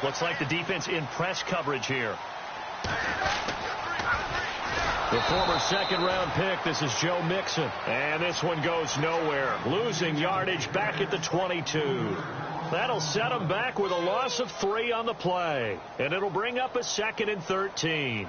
Looks like the defense in press coverage here. The former second-round pick, this is Joe Mixon. And this one goes nowhere. Losing yardage back at the 22. That'll set them back with a loss of 3 on the play. And it'll bring up a 2nd and 13.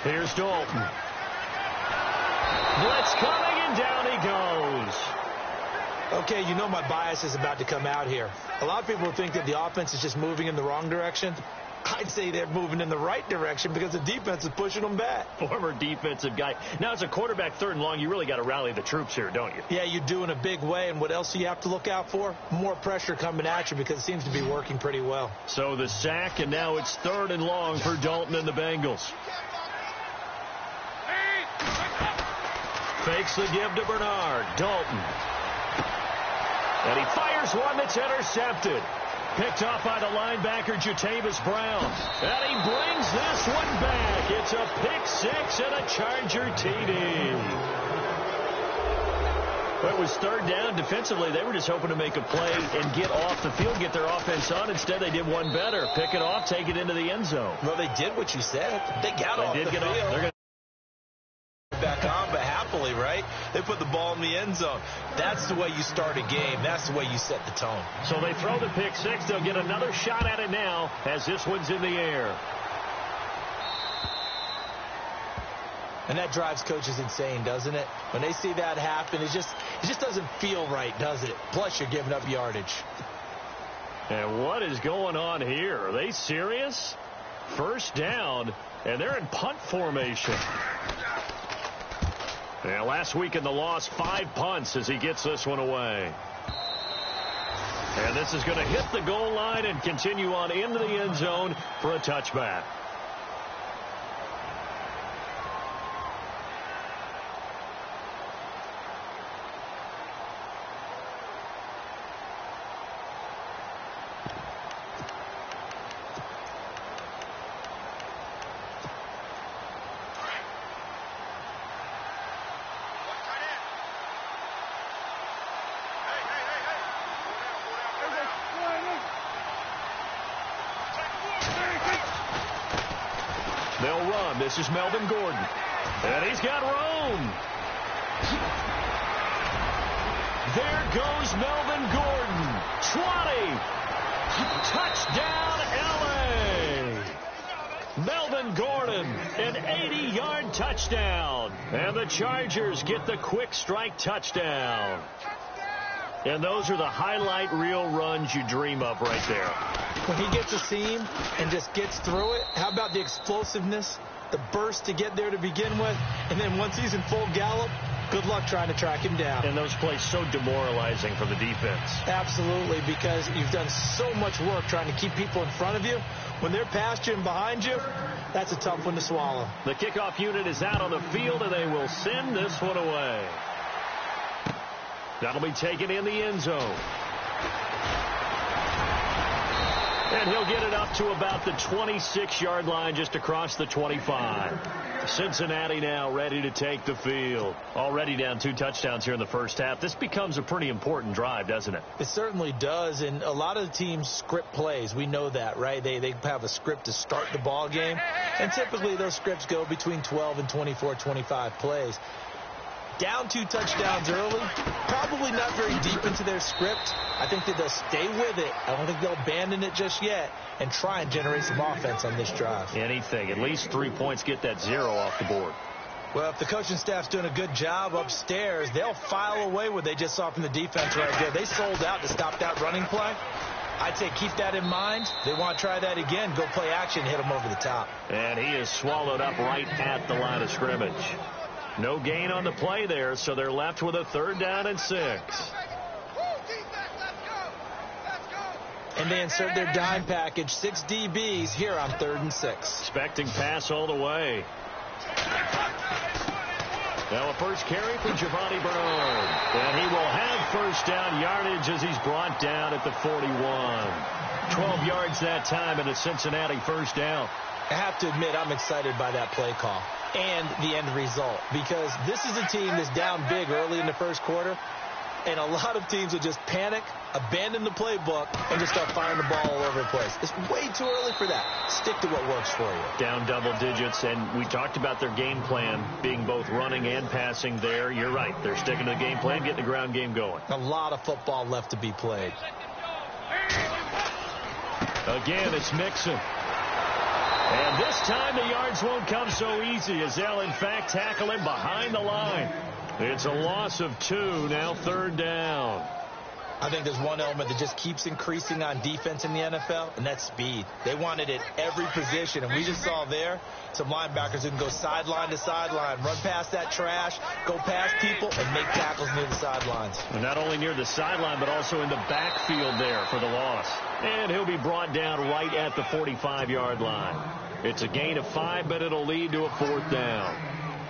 Here's Dalton. Blitz coming, and down he goes. Okay, you know my bias is about to come out here. A lot of people think that the offense is just moving in the wrong direction. I'd say they're moving in the right direction because the defense is pushing them back. Former defensive guy. Now, as a quarterback 3rd and long, you really got to rally the troops here, don't you? Yeah, you do in a big way. And what else do you have to look out for? More pressure coming at you because it seems to be working pretty well. So the sack, and now it's 3rd and long for Dalton and the Bengals. Fakes the give to Bernard. Dalton. And he fires one that's intercepted. Picked off by the linebacker, Jatavis Brown. And he brings this one back. It's a pick 6 and a Charger TD. Well, it was 3rd down. Defensively, they were just hoping to make a play and get off the field, get their offense on. Instead, they did one better. Pick it off, take it into the end zone. Well, they did what you said. They got off the field. They're going to back on, but happily, right? They put the ball in the end zone. That's the way you start a game. That's the way you set the tone. So they throw the pick 6. They'll get another shot at it now as this one's in the air. And that drives coaches insane, doesn't it? When they see that happen, it just doesn't feel right, does it? Plus, you're giving up yardage. And what is going on here? Are they serious? 1st down, and they're in punt formation. Yeah, last week in the loss, 5 punts as he gets this one away. And this is going to hit the goal line and continue on into the end zone for a touchback. They'll run. This is Melvin Gordon. And he's got room. There goes Melvin Gordon. 20. Touchdown, L.A. Melvin Gordon, an 80-yard touchdown. And the Chargers get the quick strike touchdown. And those are the highlight reel runs you dream of right there. When he gets a seam and just gets through it, how about the explosiveness, the burst to get there to begin with, and then once he's in full gallop, good luck trying to track him down. And those plays so demoralizing for the defense. Absolutely, because you've done so much work trying to keep people in front of you. When they're past you and behind you, that's a tough one to swallow. The kickoff unit is out on the field, and they will send this one away. That'll be taken in the end zone. And he'll get it up to about the 26-yard line, just across the 25. Cincinnati now ready to take the field. Already down 2 touchdowns here in the first half. This becomes a pretty important drive, doesn't it? It certainly does, and a lot of the teams script plays. We know that, right? They have a script to start the ball game, and typically those scripts go between 12 and 24, 25 plays. Down 2 touchdowns early, probably not very deep into their script. I think that they'll stay with it. I don't think they'll abandon it just yet and try and generate some offense on this drive. Anything. At least 3 points, get that 0 off the board. Well, if the coaching staff's doing a good job upstairs, they'll file away what they just saw from the defense right there. They sold out to stop that running play. I'd say keep that in mind. They want to try that again. Go play action, hit them over the top. And he is swallowed up right at the line of scrimmage. No gain on the play there, so they're left with a 3rd down and 6. And they insert their dime package, 6 DBs here on 3rd and 6. Expecting pass all the way. Now a first carry for Giovanni Bernard. And he will have first down yardage as he's brought down at the 41. 12 yards that time and a Cincinnati first down. I have to admit, I'm excited by that play call and the end result, because this is a team that's down big early in the first quarter, and a lot of teams will just panic, abandon the playbook, and just start firing the ball all over the place. It's way too early for that. Stick to what works for you. Down double digits, and we talked about their game plan being both running and passing there. You're right. They're sticking to the game plan, getting the ground game going. A lot of football left to be played. Again, it's Mixon. And this time the yards won't come so easy as they'll, in fact, tackle him behind the line. It's a loss of 2, now 3rd down. I think there's one element that just keeps increasing on defense in the NFL, and that's speed. They want it at every position, and we just saw there some linebackers who can go sideline to sideline, run past that trash, go past people, and make tackles near the sidelines. And not only near the sideline, but also in the backfield there for the loss. And he'll be brought down right at the 45-yard line. It's a gain of 5, but it'll lead to a 4th down.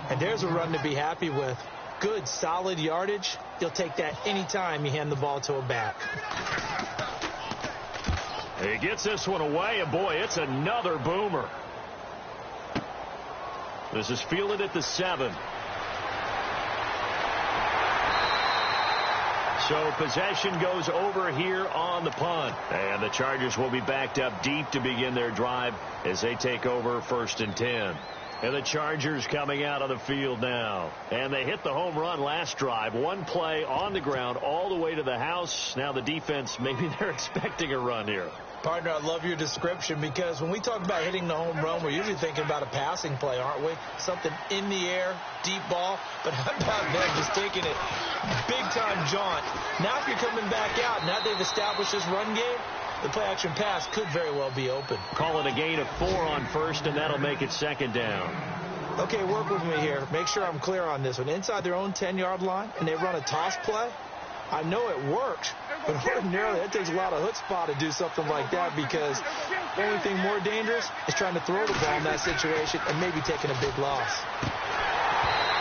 And there's a run to be happy with. Good, solid yardage. You'll take that anytime you hand the ball to a back. He gets this one away, and boy, it's another boomer. This is fielded at the 7. So possession goes over here on the punt. And the Chargers will be backed up deep to begin their drive as they take over 1st and 10. And the Chargers coming out of the field now. And they hit the home run last drive. One play on the ground all the way to the house. Now the defense, maybe they're expecting a run here. Partner, I love your description, because when we talk about hitting the home run, we're usually thinking about a passing play, aren't we? Something in the air, deep ball. But how about them just taking it big-time jaunt? Now if you're coming back out, now they've established this run game, the play-action pass could very well be open. Call it a gain of 4 on 1st, and that'll make it 2nd down. Okay, work with me here. Make sure I'm clear on this one. Inside their own 10-yard line, and they run a toss play. I know it works, but ordinarily it takes a lot of chutzpah to do something like that, because the only thing more dangerous is trying to throw the ball in that situation and maybe taking a big loss.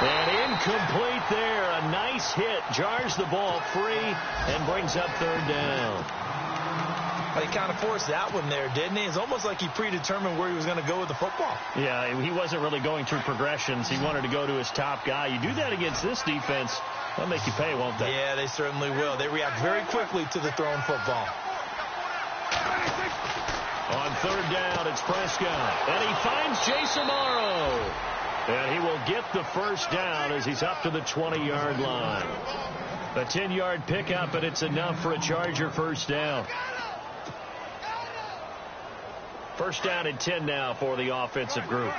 And incomplete there. A nice hit. Jars the ball free and brings up 3rd down. He kind of forced that one there, didn't he? It's almost like he predetermined where he was going to go with the football. Yeah, he wasn't really going through progressions. He wanted to go to his top guy. You do that against this defense, they'll make you pay, won't they? Yeah, they certainly will. They react very quickly to the thrown football. On 3rd down, it's Prescott. And he finds Jason Morrow. And he will get the first down as he's up to the 20-yard line. A 10-yard pickup, and it's enough for a Charger first down. First down and 10 now for the offensive group.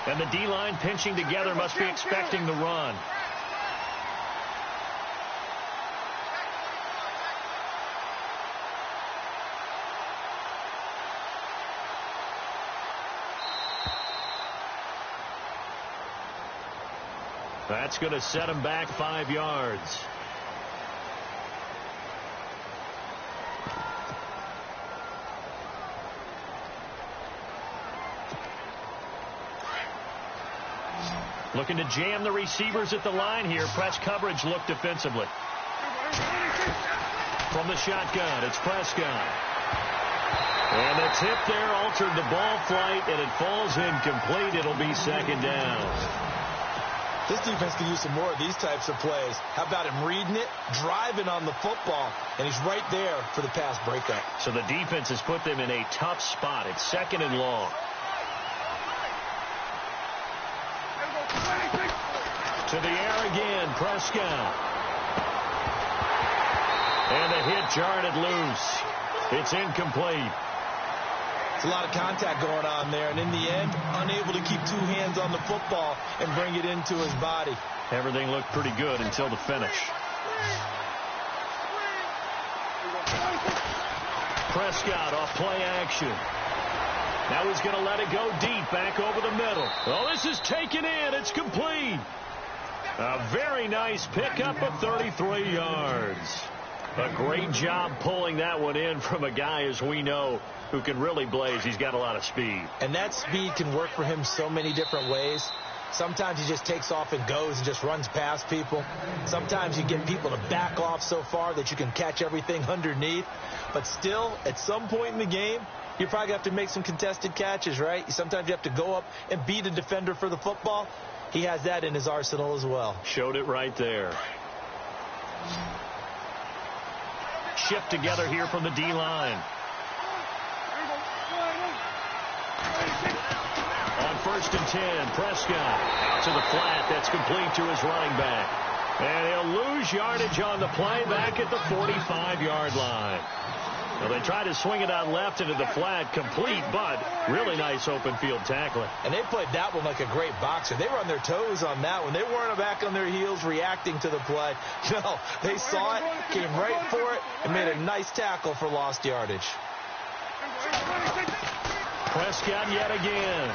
And the D-line pinching together, must be expecting the run. That's going to set him back 5 yards. Looking to jam the receivers at the line here. Press coverage look defensively. From the shotgun, it's Prescott. And the tip there altered the ball flight, and it falls incomplete. It'll be 2nd down. This defense can use some more of these types of plays. How about him reading it, driving on the football, and he's right there for the pass breakup. So the defense has put them in a tough spot. It's 2nd and long. To the air again, Prescott. And the hit jarred it loose. It's incomplete. It's a lot of contact going on there, and in the end, unable to keep 2 hands on the football and bring it into his body. Everything looked pretty good until the finish. Prescott off play action. Now he's going to let it go deep back over the middle. Oh, this is taken in. It's complete. A very nice pickup of 33 yards. A great job pulling that one in from a guy, as we know, who can really blaze. He's got a lot of speed. And that speed can work for him so many different ways. Sometimes he just takes off and goes and just runs past people. Sometimes you get people to back off so far that you can catch everything underneath. But still, at some point in the game, you probably have to make some contested catches, right? Sometimes you have to go up and beat a defender for the football. He has that in his arsenal as well. Showed it right there. Shift together here from the D-line. On 1st and 10, Prescott out to the flat. That's complete to his running back. And he'll lose yardage on the play back at the 45-yard line. Well, they tried to swing it out left into the flat, complete, but really nice open field tackling. And they played that one like a great boxer. They were on their toes on that one. They weren't back on their heels reacting to the play. No, they saw it, came right for it, and made a nice tackle for lost yardage. Prescott yet again.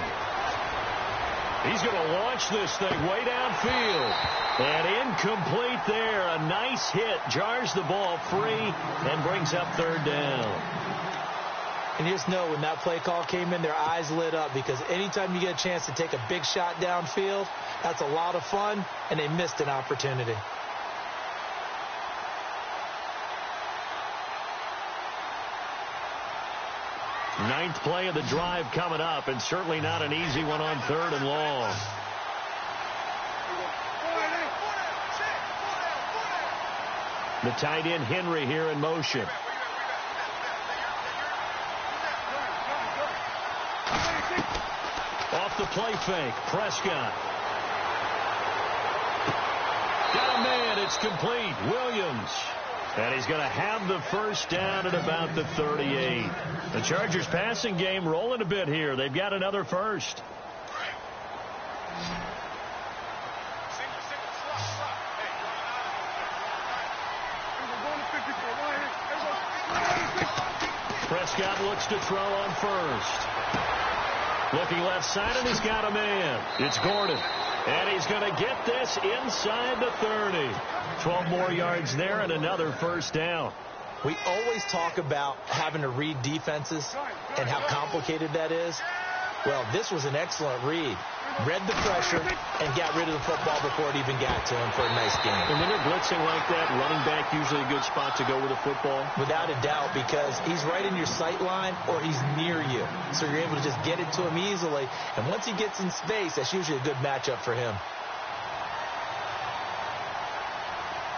He's going to launch this thing way downfield. And incomplete there. A nice hit. Jars the ball free and brings up 3rd down. And you just know when that play call came in, their eyes lit up, because anytime you get a chance to take a big shot downfield, that's a lot of fun, and they missed an opportunity. Ninth play of the drive coming up, and certainly not an easy one on 3rd and long. The tight end Henry here in motion. Off the play fake, Prescott. Got a man, it's complete. Williams. And he's going to have the 1st down at about the 38. The Chargers passing game rolling a bit here. They've got another 1st. Prescott looks to throw on 1st. Looking left side, and he's got a man. It's Gordon. And he's going to get this inside the 30. 12 more yards there and another 1st down. We always talk about having to read defenses and how complicated that is. Well, this was an excellent read. Read the pressure and got rid of the football before it even got to him for a nice game. And when they're blitzing like that, running back usually a good spot to go with the football? Without a doubt, because he's right in your sight line or he's near you. So you're able to just get it to him easily. And once he gets in space, that's usually a good matchup for him.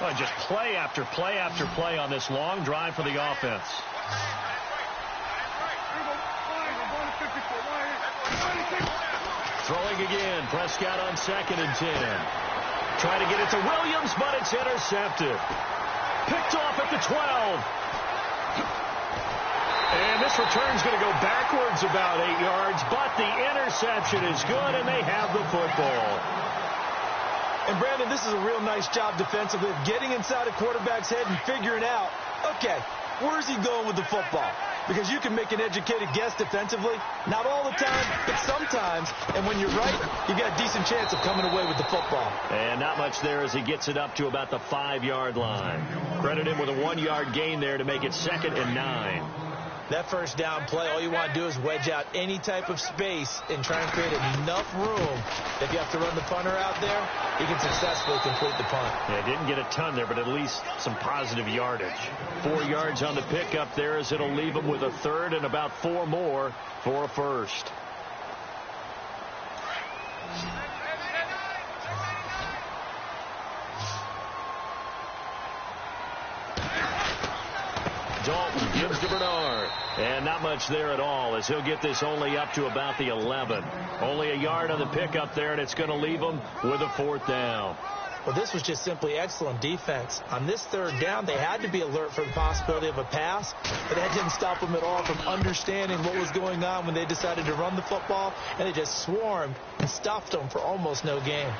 Well, just play after play after play on this long drive for the offense. Throwing again. Prescott on 2nd and 10. Trying to get it to Williams, but it's intercepted. Picked off at the 12. And this return's going to go backwards about 8 yards, but the interception is good, and they have the football. And, Brandon, this is a real nice job defensively of getting inside a quarterback's head and figuring out, okay, where's he going with the football? Because you can make an educated guess defensively. Not all the time, but sometimes. And when you're right, you've got a decent chance of coming away with the football. And not much there as he gets it up to about the 5-yard line. Credit him with a 1-yard gain there to make it 2nd and 9. That 1st down play, all you want to do is wedge out any type of space and try and create enough room. If you have to run the punter out there, he can successfully complete the punt. Yeah, didn't get a ton there, but at least some positive yardage. 4 yards on the pickup there as it'll leave him with a 3rd and about 4 more for a 1st. Dalton gives to Bernard. And not much there at all as he'll get this only up to about the 11. Only a yard on the pickup there, and it's going to leave him with a 4th down. Well, this was just simply excellent defense. On this 3rd down, they had to be alert for the possibility of a pass, but that didn't stop them at all from understanding what was going on when they decided to run the football, and they just swarmed and stuffed them for almost no gain.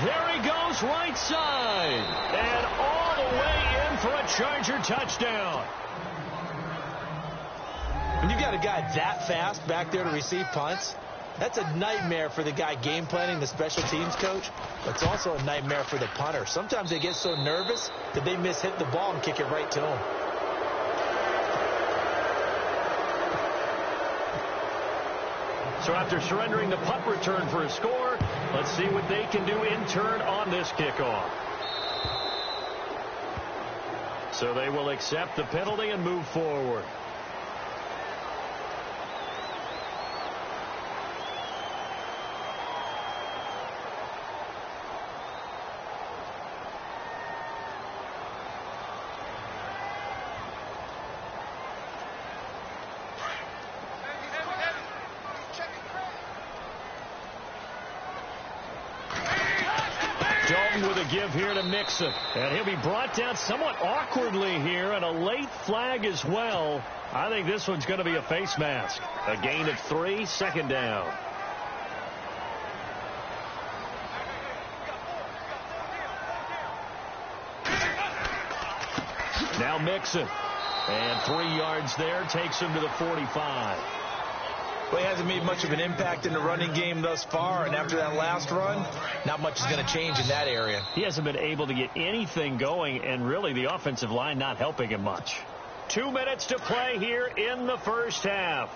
There he goes right side, and all the way Charger touchdown. When you've got a guy that fast back there to receive punts, that's a nightmare for the guy game planning, the special teams coach. But it's also a nightmare for the punter. Sometimes they get so nervous that they hit the ball and kick it right to him. So after surrendering the punt return for a score, let's see what they can do in turn on this kickoff. So they will accept the penalty and move forward. With a give here to Mixon. And he'll be brought down somewhat awkwardly here, and a late flag as well. I think this one's going to be a face mask. A gain of 3, second down. Now Mixon. And 3 yards there takes him to the 45. Well, he hasn't made much of an impact in the running game thus far, and after that last run, not much is going to change in that area. He hasn't been able to get anything going, and really the offensive line not helping him much. 2 minutes to play here in the first half.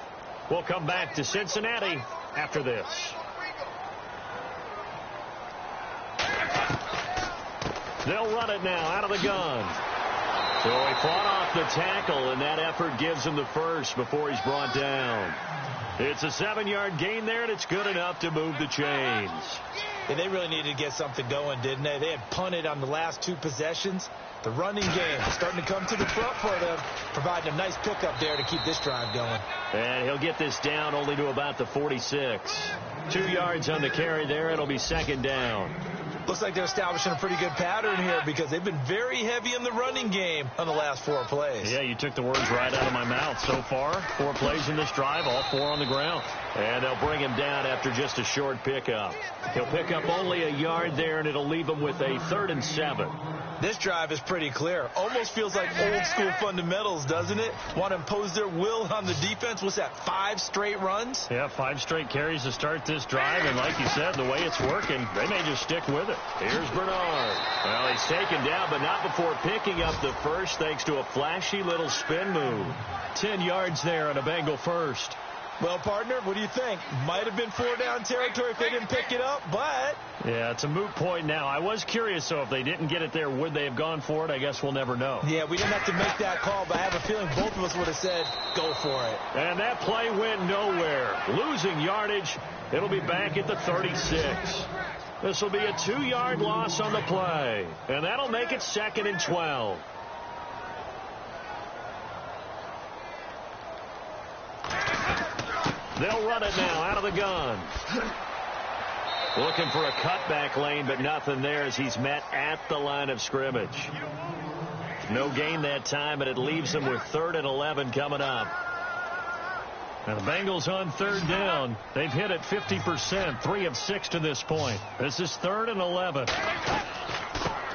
We'll come back to Cincinnati after this. They'll run it now out of the gun. So he fought off the tackle, and that effort gives him the first before he's brought down. It's a 7-yard gain there, and it's good enough to move the chains. And they really needed to get something going, didn't they? They had punted on the last 2 possessions. The running game starting to come to the front for them, providing a nice pickup there to keep this drive going. And he'll get this down only to about the 46. 2 yards on the carry there. It'll be second down. Looks like they're establishing a pretty good pattern here because they've been very heavy in the running game on the last 4 plays. Yeah, you took the words right out of my mouth. So far, 4 plays in this drive, all 4 on the ground. And they'll bring him down after just a short pickup. He'll pick up only a yard there, and it'll leave him with a 3rd and 7. This drive is pretty clear. Almost feels like old school fundamentals, doesn't it? Want to impose their will on the defense. What's that, 5 straight runs? Yeah, 5 straight carries to start this drive. And like you said, the way it's working, they may just stick with it. Here's Bernard. Well, he's taken down, but not before picking up the first thanks to a flashy little spin move. 10 yards there on a Bengal first. Well, partner, what do you think? Might have been 4-down territory if they didn't pick it up, but... Yeah, it's a moot point now. I was curious, so if they didn't get it there, would they have gone for it? I guess we'll never know. Yeah, we didn't have to make that call, but I have a feeling both of us would have said, go for it. And that play went nowhere. Losing yardage, it'll be back at the 36. This will be a 2-yard loss on the play, and that'll make it 2nd and 12. They'll run it now out of the gun. Looking for a cutback lane, but nothing there as he's met at the line of scrimmage. No gain that time, and it leaves them with 3rd and 11 coming up. And the Bengals on 3rd down. They've hit it 50%, 3 of 6 to this point. This is 3rd and 11.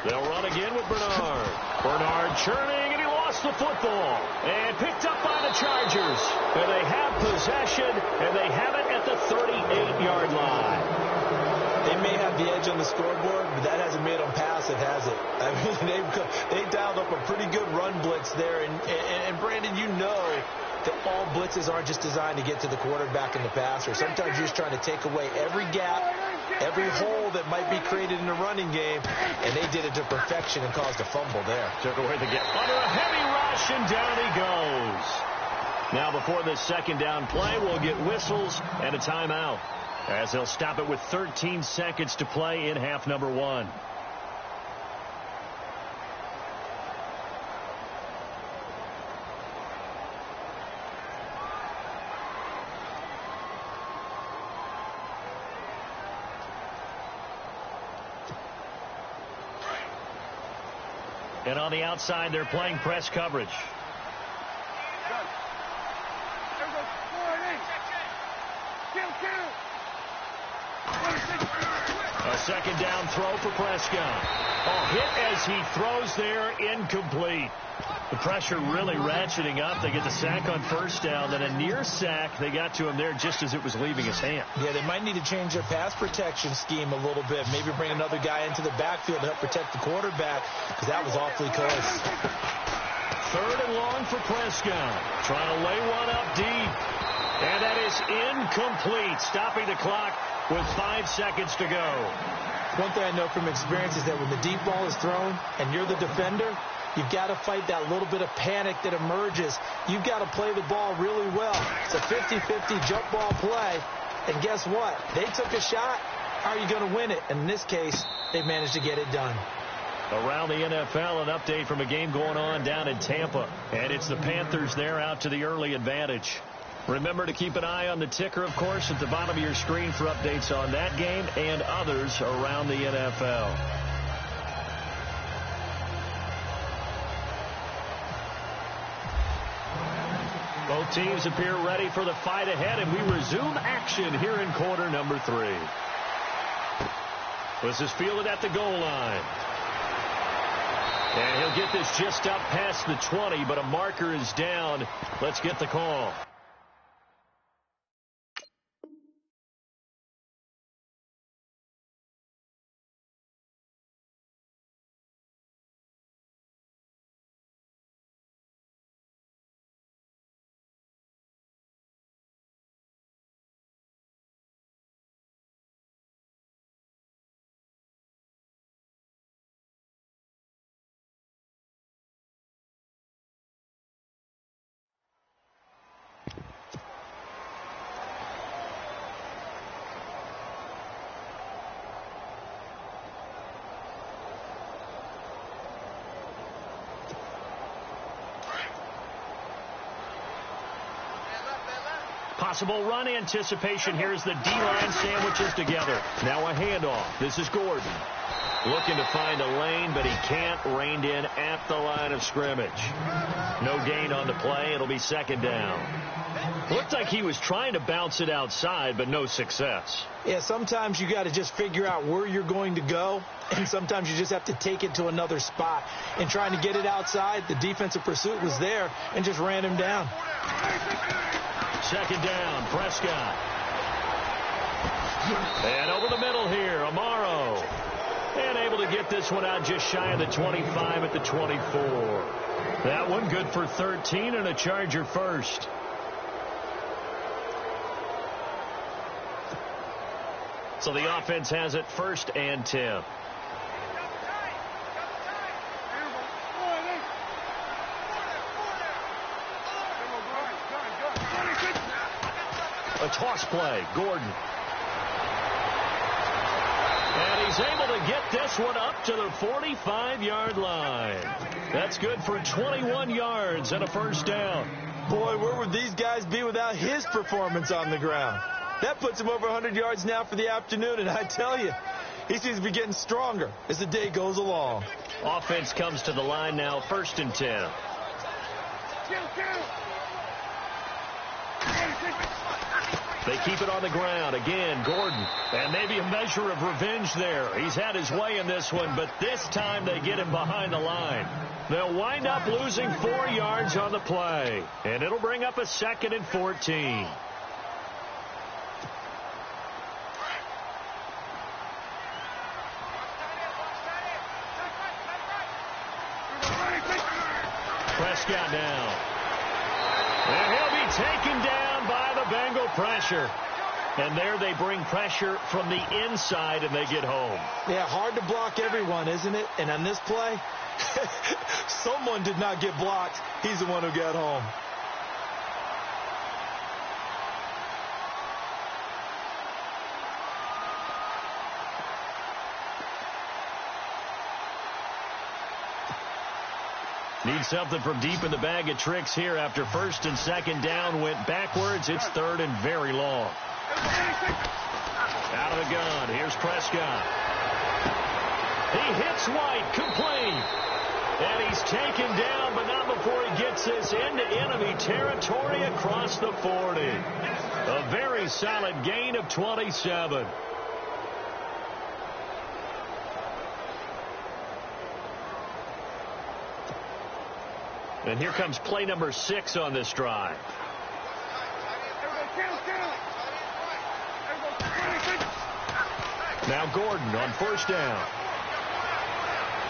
They'll run again with Bernard. Bernard churning, and he lost the football. And picked up by the Chargers. And they have possession, and they have it at the 38-yard line. They may have the edge on the scoreboard, but that hasn't made them passive, has it? I mean, they dialed up a pretty good run blitz there. And Brandon, you know that all blitzes aren't just designed to get to the quarterback and the passer. Sometimes you're just trying to take away every gap, every hole that might be created in the running game, and they did it to perfection and caused a fumble there. Took away the gap. Under a heavy rush, and down he goes. Now before this 2nd down play, we'll get whistles and a timeout, as they'll stop it with 13 seconds to play in half number 1. And on the outside, they're playing press coverage. A second down throw for Prescott. Hit as he throws there, incomplete. The pressure really ratcheting up. They get the sack on first down, then a near sack. They got to him there just as it was leaving his hand. Yeah, they might need to change their pass protection scheme a little bit. Maybe bring another guy into the backfield to help protect the quarterback, because that was awfully close. Third and long for Prescott. Trying to lay one up deep. And that is incomplete, stopping the clock with 5 seconds to go. One thing I know from experience is that when the deep ball is thrown and you're the defender, you've got to fight that little bit of panic that emerges. You've got to play the ball really well. It's a 50-50 jump ball play. And guess what? They took a shot. How are you going to win it? And in this case, they managed to get it done. Around the NFL, an update from a game going on down in Tampa. And it's the Panthers there out to the early advantage. Remember to keep an eye on the ticker, of course, at the bottom of your screen for updates on that game and others around the NFL. Both teams appear ready for the fight ahead, and we resume action here in quarter number 3. This is fielded at the goal line. And he'll get this just up past the 20, but a marker is down. Let's get the call. Possible run anticipation here as the D-line sandwiches together. Now a handoff. This is Gordon. Looking to find a lane, but he can't. Reined in at the line of scrimmage. No gain on the play. It'll be second down. Looked like he was trying to bounce it outside, but no success. Yeah, sometimes you got to just figure out where you're going to go, and sometimes you just have to take it to another spot. And trying to get it outside, the defensive pursuit was there and just ran him down. Second down, Prescott. And over the middle here, Amaro. And able to get this one out just shy of the 25 at the 24. That one good for 13 and a Charger first. So the offense has it first and 10. A toss play, Gordon. And he's able to get this one up to the 45-yard line. That's good for 21 yards and a first down. Boy, where would these guys be without his performance on the ground? That puts him over 100 yards now for the afternoon, and I tell you, he seems to be getting stronger as the day goes along. Offense comes to the line now, first and 10. They keep it on the ground. Again, Gordon. And maybe a measure of revenge there. He's had his way in this one, but this time they get him behind the line. They'll wind up losing 4 yards on the play. And it'll bring up a second and 14. Prescott now. And he'll be taken down by the Bengal pressure. And there they bring pressure from the inside, and they get home. Yeah, hard to block everyone, isn't it? And on this play, someone did not get blocked. He's the one who got home. Need something from deep in the bag of tricks here after first and second down went backwards. It's third and very long. Out of the gun. Here's Prescott. He hits White. Complete. And he's taken down, but not before he gets this into enemy territory across the 40. A very solid gain of 27. And here comes play number 6 on this drive. Now Gordon on first down.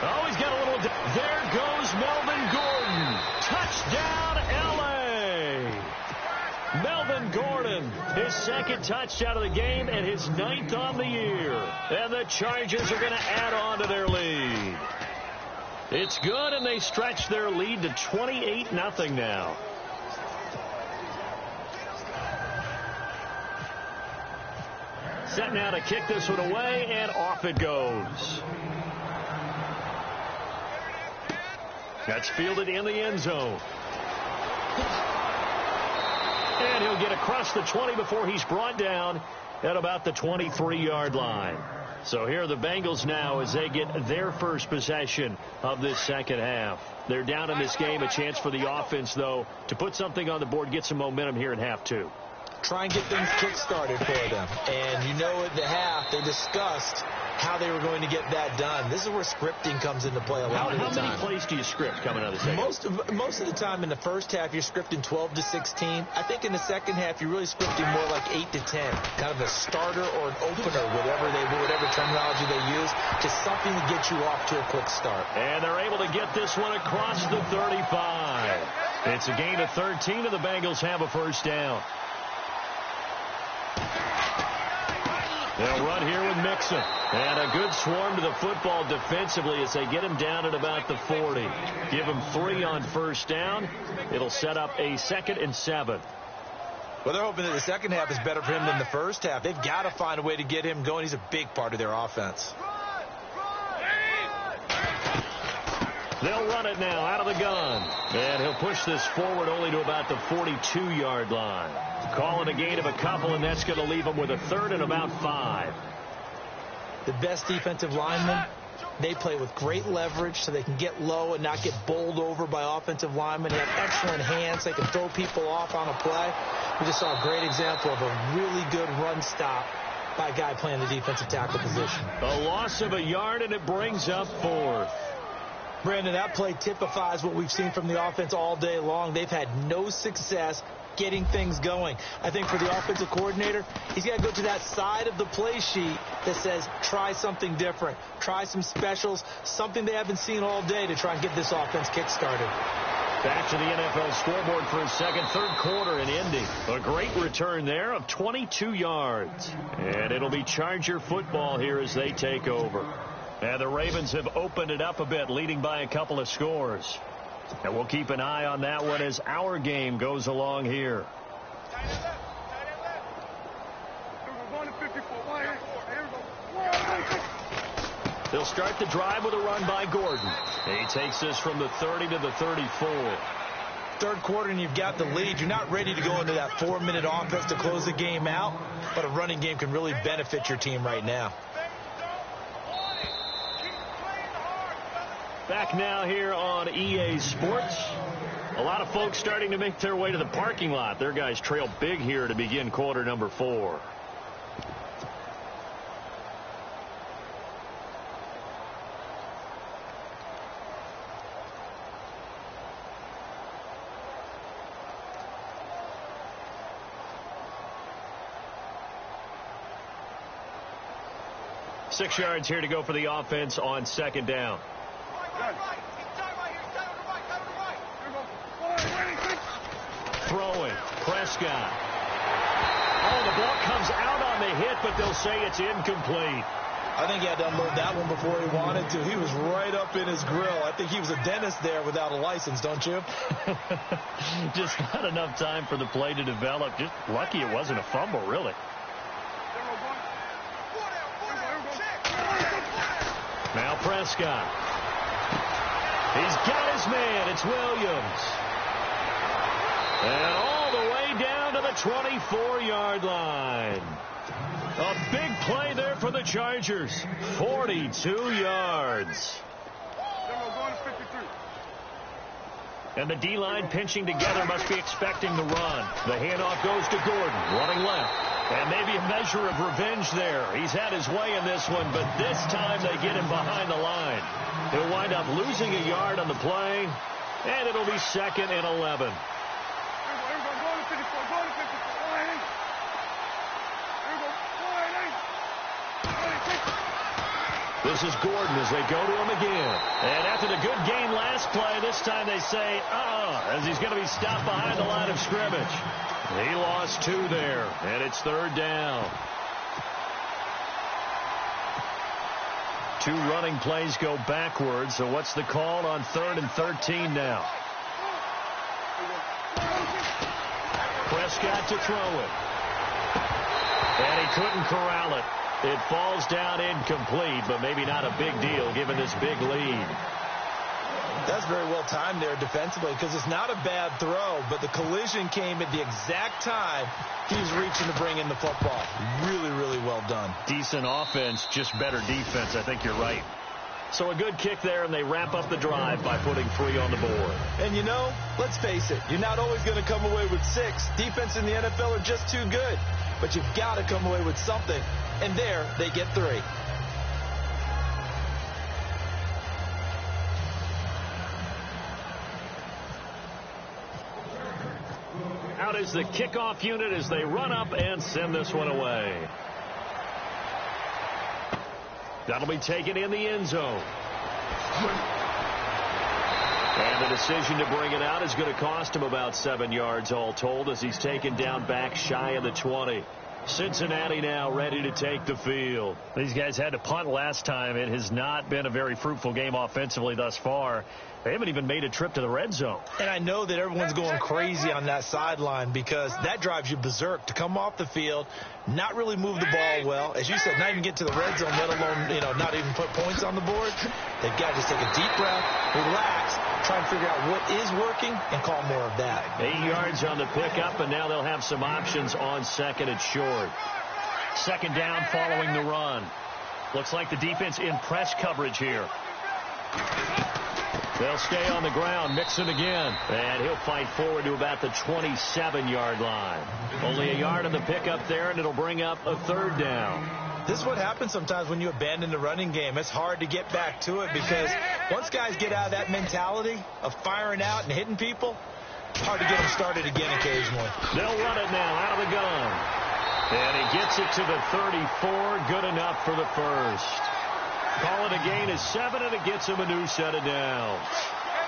Oh, he's got a little... There goes Melvin Gordon. Touchdown, L.A. Melvin Gordon, his second touchdown of the game and his 9th on the year. And the Chargers are going to add on to their lead. It's good, and they stretch their lead to 28-0 now. Set now to kick this one away, and off it goes. That's fielded in the end zone. And he'll get across the 20 before he's brought down at about the 23-yard line. So here are the Bengals now as they get their first possession of this second half. They're down in this game. A chance for the offense, though, to put something on the board, get some momentum here in half 2. Try and get things kick-started for them. And you know at the half they discussed how they were going to get that done. This is where scripting comes into play a lot of the time. How many plays do you script coming out of the second? Most of the time in the first half, you're scripting 12 to 16. I think in the second half, you're really scripting more like 8 to 10. Kind of a starter or an opener, whatever terminology they use, just something to get you off to a quick start. And they're able to get this one across the 35. It's a gain of 13, and the Bengals have a first down. They'll run here with Mixon. And a good swarm to the football defensively as they get him down at about the 40. Give him 3 on first down. It'll set up a 2nd and 7. Well, they're hoping that the second half is better for him than the first half. They've got to find a way to get him going. He's a big part of their offense. They'll run it now out of the gun. And he'll push this forward only to about the 42-yard line. Calling a gain of a couple, and that's going to leave him with a 3rd and about 5. The best defensive linemen, they play with great leverage so they can get low and not get bowled over by offensive linemen. They have excellent hands. They can throw people off on a play. We just saw a great example of a really good run stop by a guy playing the defensive tackle position. A loss of a yard, and it brings up 4th. Brandon, that play typifies what we've seen from the offense all day long. They've had no success getting things going. I think for the offensive coordinator, he's got to go to that side of the play sheet that says try something different, try some specials, something they haven't seen all day to try and get this offense kick-started. Back to the NFL scoreboard for his third quarter in Indy. A great return there of 22 yards. And it'll be Charger football here as they take over. And the Ravens have opened it up a bit, leading by a couple of scores. And we'll keep an eye on that one as our game goes along here. They'll start the drive with a run by Gordon. He takes this from the 30 to the 34. Third quarter and you've got the lead. You're not ready to go into that 4-minute offense to close the game out, but a running game can really benefit your team right now. Back now here on EA Sports. A lot of folks starting to make their way to the parking lot. Their guys trail big here to begin quarter number 4. Six yards here to go for the offense on second down. Throwing, Prescott. Oh, the ball comes out on the hit, but they'll say it's incomplete. I think he had to unload that one before he wanted to. He was right up in his grill. I think he was a dentist there without a license, don't you? Just not enough time for the play to develop. Just lucky it wasn't a fumble, really. Now Prescott. He's got his man. It's Williams. And all the way down to the 24-yard line. A big play there for the Chargers. 42 yards. And the D-line pinching together must be expecting the run. The handoff goes to Gordon, running left. And maybe a measure of revenge there. He's had his way in this one, but this time they get him behind the line. He'll wind up losing a yard on the play, And it'll be 2nd and 11. This is Gordon as they go to him again. And after the good game last play, this time they say, as he's going to be stopped behind the line of scrimmage. He lost 2 there, and it's 3rd down. 2 running plays go backwards, so what's the call on 3rd and 13 now? Prescott to throw it. And he couldn't corral it. It falls down incomplete, but maybe not a big deal given this big lead. That's very well timed there defensively because it's not a bad throw, but the collision came at the exact time he was reaching to bring in the football. Really, really well done. Decent offense, just better defense. I think you're right. So a good kick there, and they wrap up the drive by putting 3 on the board. And, you know, let's face it, you're not always going to come away with 6. Defense in the NFL are just too good. But you've got to come away with something. And there, they get 3. Out is the kickoff unit as they run up and send this one away. That'll be taken in the end zone. And the decision to bring it out is going to cost him about 7 yards all told as he's taken down back shy of the 20. Cincinnati now ready to take the field. These guys had to punt last time. It has not been a very fruitful game offensively thus far. They haven't even made a trip to the red zone. And I know that everyone's going crazy on that sideline because that drives you berserk to come off the field, not really move the ball well. As you said, not even get to the red zone, let alone, not even put points on the board. They've got to just take a deep breath, relax, try and figure out what is working and call more of that. 8 yards on the pickup, and now they'll have some options on 2nd and short. 2nd down following the run. Looks like the defense in press coverage here. They'll stay on the ground, Mixon again, and he'll fight forward to about the 27-yard line. Only a yard on the pickup there, and it'll bring up a 3rd down. This is what happens sometimes when you abandon the running game. It's hard to get back to it because once guys get out of that mentality of firing out and hitting people, it's hard to get them started again occasionally. They'll run it now out of the gun. And he gets it to the 34, good enough for the first. Call it a gain of 7, and it gets him a new set of downs.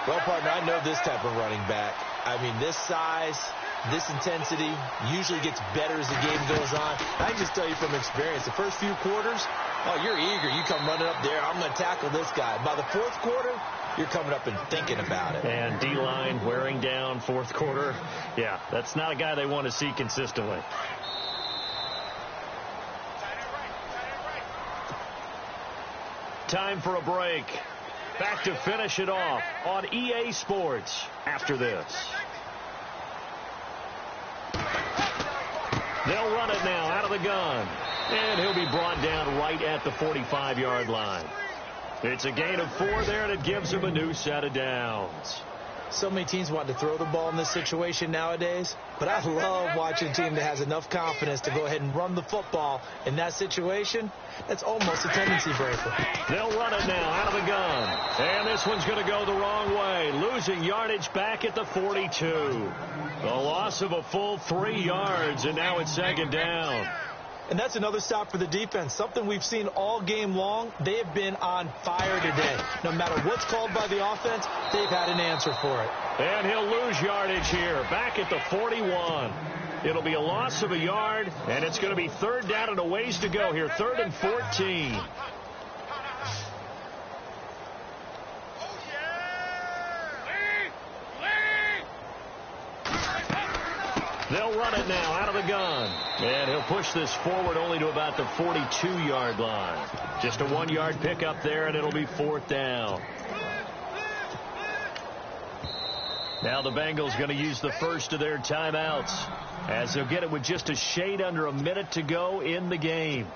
Well, partner, I know this type of running back. I mean, this size, this intensity usually gets better as the game goes on. I can just tell you from experience, the first few quarters, you're eager. You come running up there, I'm going to tackle this guy. By the 4th quarter, you're coming up and thinking about it. And D-line wearing down 4th quarter. Yeah, that's not a guy they want to see consistently. Time for a break. Back to finish it off on EA Sports after this. They'll run it now out of the gun. And he'll be brought down right at the 45-yard line. It's a gain of 4 there, and it gives him a new set of downs. So many teams want to throw the ball in this situation nowadays, but I love watching a team that has enough confidence to go ahead and run the football in that situation. That's almost a tendency breaker. They'll run it now out of the gun. And this one's going to go the wrong way, losing yardage back at the 42. The loss of a full 3 yards, and now it's 2nd down. And that's another stop for the defense. Something we've seen all game long. They have been on fire today. No matter what's called by the offense, they've had an answer for it. And he'll lose yardage here, back at the 41. It'll be a loss of a yard, and it's going to be 3rd down and a ways to go here, 3rd and 14. They'll run it now out of the gun. And he'll push this forward only to about the 42-yard line. Just a 1-yard pickup there, and it'll be 4th down. Now the Bengals going to use the first of their timeouts as they'll get it with just a shade under a minute to go in the game.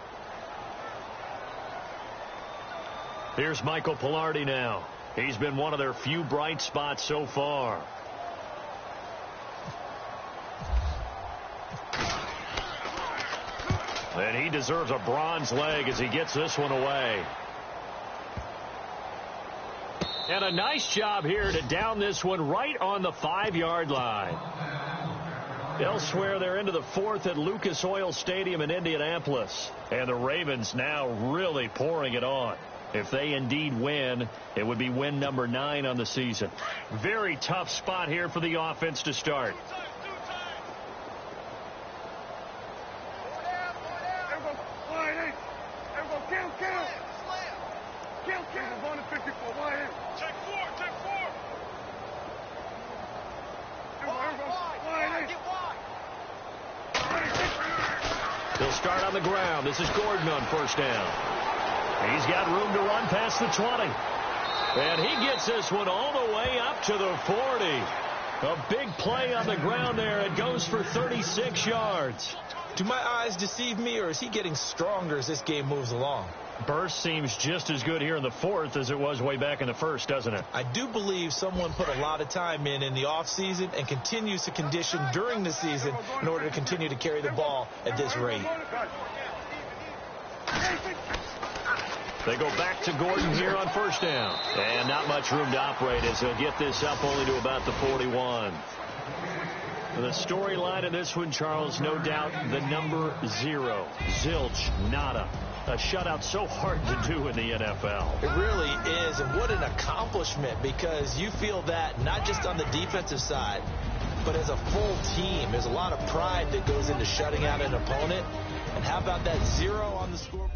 Here's Michael Pilardi now. He's been one of their few bright spots so far. And he deserves a bronze leg as he gets this one away. And a nice job here to down this one right on the 5-yard line. Elsewhere, they're into the fourth at Lucas Oil Stadium in Indianapolis. And the Ravens now really pouring it on. If they indeed win, it would be win number 9 on the season. Very tough spot here for the offense to start. He'll start on the ground. This is Gordon on first down. He's got room to run past the 20. And he gets this one all the way up to the 40. A big play on the ground there. It goes for 36 yards. Do my eyes deceive me, or is he getting stronger as this game moves along? Burst seems just as good here in the fourth as it was way back in the first, doesn't it? I do believe someone put a lot of time in the offseason and continues to condition during the season in order to continue to carry the ball at this rate. They go back to Gordon here on first down. And not much room to operate as he'll get this up only to about the 41. The storyline in this one, Charles, no doubt the number 0. Zilch, nada. A shutout so hard to do in the NFL. It really is, and what an accomplishment, because you feel that not just on the defensive side, but as a full team. There's a lot of pride that goes into shutting out an opponent. And how about that 0 on the scoreboard?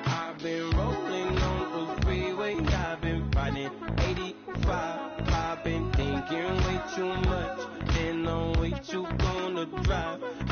I've been rolling on the freeway, I've been riding 85. I've been thinking way too much, and I'm way too gonna drive.